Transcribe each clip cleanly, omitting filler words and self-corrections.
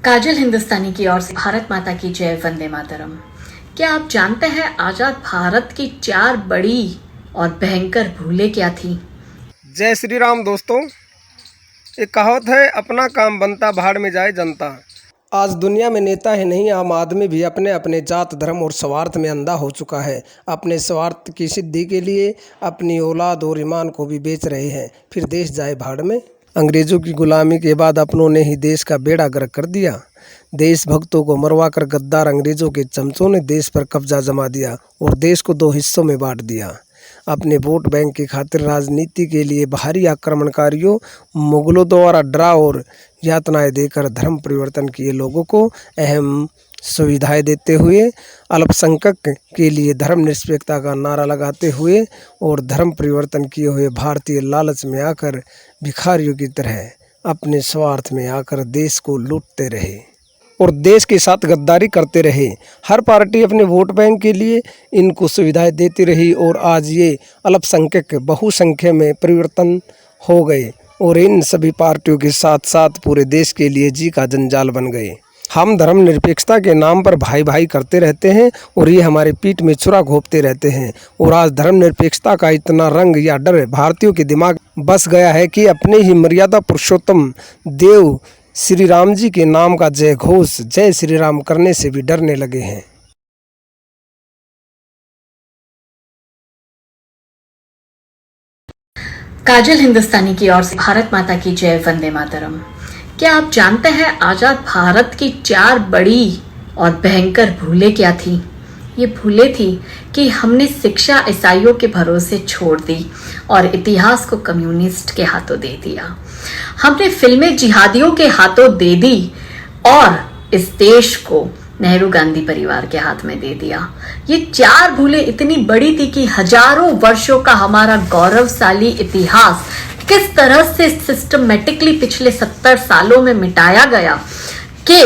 काजल हिंदुस्तानी की ओर से भारत माता की जय, वंदे मातरम। क्या आप जानते हैं आजाद भारत की 4 बड़ी और भयंकर भूलें क्या थी? जय श्री राम दोस्तों। एक कहावत है, अपना काम बनता भाड़ में जाए जनता। आज दुनिया में नेता ही नहीं, आम आदमी भी अपने अपने जात धर्म और स्वार्थ में अंधा हो चुका है। अपने स्वार्थ की सिद्धि के लिए अपनी औलाद और ईमान को भी बेच रहे हैं, फिर देश जाए भाड़ में। अंग्रेजों की गुलामी के बाद अपनों ने ही देश का बेड़ा गर्क कर दिया। देशभक्तों को मरवा कर गद्दार अंग्रेजों के चमचों ने देश पर कब्जा जमा दिया और देश को 2 हिस्सों में बांट दिया। अपने वोट बैंक की खातिर राजनीति के लिए बाहरी आक्रमणकारियों मुगलों द्वारा डरा और यातनाएं देकर धर्म परिवर्तन किए लोगों को अहम सुविधाएं देते हुए, अल्पसंख्यक के लिए धर्म निरपेक्षता का नारा लगाते हुए और धर्म परिवर्तन किए हुए भारतीय लालच में आकर भिखारियों की तरह अपने स्वार्थ में आकर देश को लूटते रहे और देश के साथ गद्दारी करते रहे। हर पार्टी अपने वोट बैंक के लिए इनको सुविधाएं देती रही और आज ये अल्पसंख्यक बहुसंख्या में परिवर्तन हो गए और इन सभी पार्टियों के साथ साथ पूरे देश के लिए जी का जंजाल बन गए। हम धर्म निरपेक्षता के नाम पर भाई भाई करते रहते हैं और ये हमारे पीठ में छुरा घोंपते रहते हैं। और आज धर्म निरपेक्षता का इतना रंग या डर भारतीयों के दिमाग बस गया है कि अपने ही मर्यादा पुरुषोत्तम देव श्री राम जी के नाम का जय घोष जय श्री राम करने से भी डरने लगे हैं। काजल हिंदुस्तानी की ओर से भारत माता की जय, वंदे मातरम। क्या आप जानते हैं आजाद भारत की 4 बड़ी और भयंकर भूलें क्या थी? ये भूलें थी कि हमने शिक्षा ईसाइयों के भरोसे छोड़ दी और इतिहास को कम्युनिस्ट के हाथों दे दिया। हमने फिल्में जिहादियों के हाथों दे दी और इस देश को नेहरू गांधी परिवार के हाथ में दे दिया। ये 4 भूलें इतनी बड़ी थी कि हजारों वर्षों का हमारा गौरवशाली इतिहास किस तरह से सिस्टमेटिकली पिछले 70 सालों में मिटाया गया कि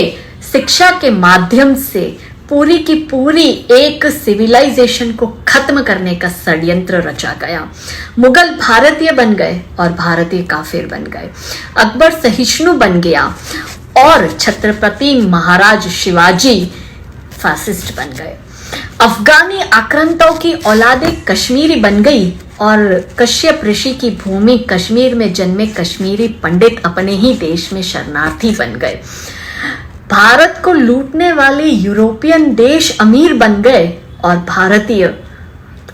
शिक्षा के माध्यम से पूरी की पूरी एक सिविलाइजेशन को खत्म करने का षड्यंत्र रचा गया। मुगल भारतीय बन गए और भारतीय काफिर बन गए। अकबर सहिष्णु बन गया और छत्रपति महाराज शिवाजी फासिस्ट बन गए। अफगानी आक्रांताओं की औलादें कश्मीरी बन गई और कश्यप ऋषि की भूमि कश्मीर में जन्मे कश्मीरी पंडित अपने ही देश में शरणार्थी बन गए। भारत को लूटने वाले यूरोपियन देश अमीर बन गए और भारतीय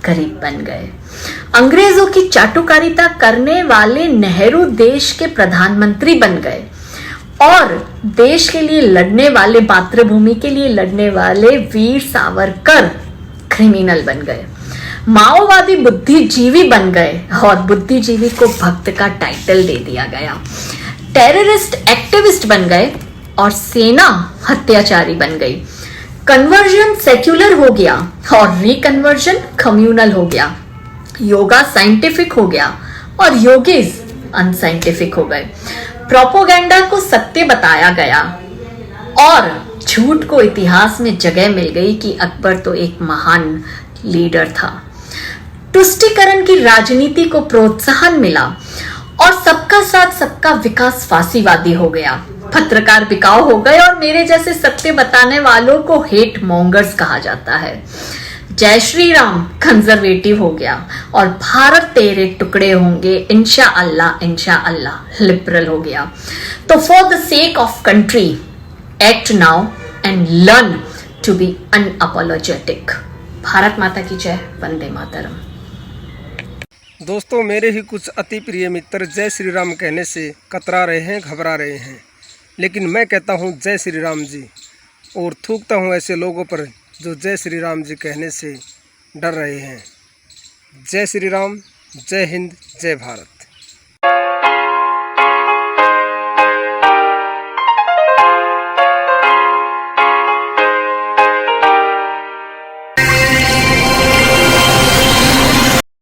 गरीब बन गए। अंग्रेजों की चाटुकारिता करने वाले नेहरू देश के प्रधानमंत्री बन गए और देश के लिए लड़ने वाले, मातृभूमि के लिए लड़ने वाले वीर सावरकर क्रिमिनल बन गए। माओवादी बुद्धिजीवी बन गए और बुद्धिजीवी को भक्त का टाइटल दे दिया गया। टेररिस्ट एक्टिविस्ट बन गए और सेना हत्याचारी बन गई। कन्वर्जन सेक्युलर हो गया और रिकन्वर्जन कम्युनल हो गया। योगा साइंटिफिक हो गया और योगीज अनसाइंटिफिक हो गए। प्रोपोगेंडा को सत्य बताया गया और झूठ को इतिहास में जगह मिल गई कि अकबर तो एक महान लीडर था। तुष्टीकरण की राजनीति को प्रोत्साहन मिला और सबका साथ सबका विकास फांसीवादी हो गया। पत्रकार बिकाऊ हो गए और मेरे जैसे सत्य बताने वालों को हेट मॉन्गर्स कहा जाता है। जय श्री राम कंजर्वेटिव हो गया और भारत तेरे टुकड़े होंगे इंशाअल्लाह लिबरल हो गया। तो for the sake of country act now and learn to be unapologetic. Bharat Mata की जय, वंदे मातरम। दोस्तों, मेरे ही कुछ अति प्रिय मित्र जय श्री राम कहने से कतरा रहे हैं, घबरा रहे हैं, लेकिन मैं कहता हूँ जय श्री राम जी और थूकता हूँ ऐसे लोगों पर जो जय श्री राम जी कहने से डर रहे हैं। जय श्री राम, जय हिंद, जय भारत।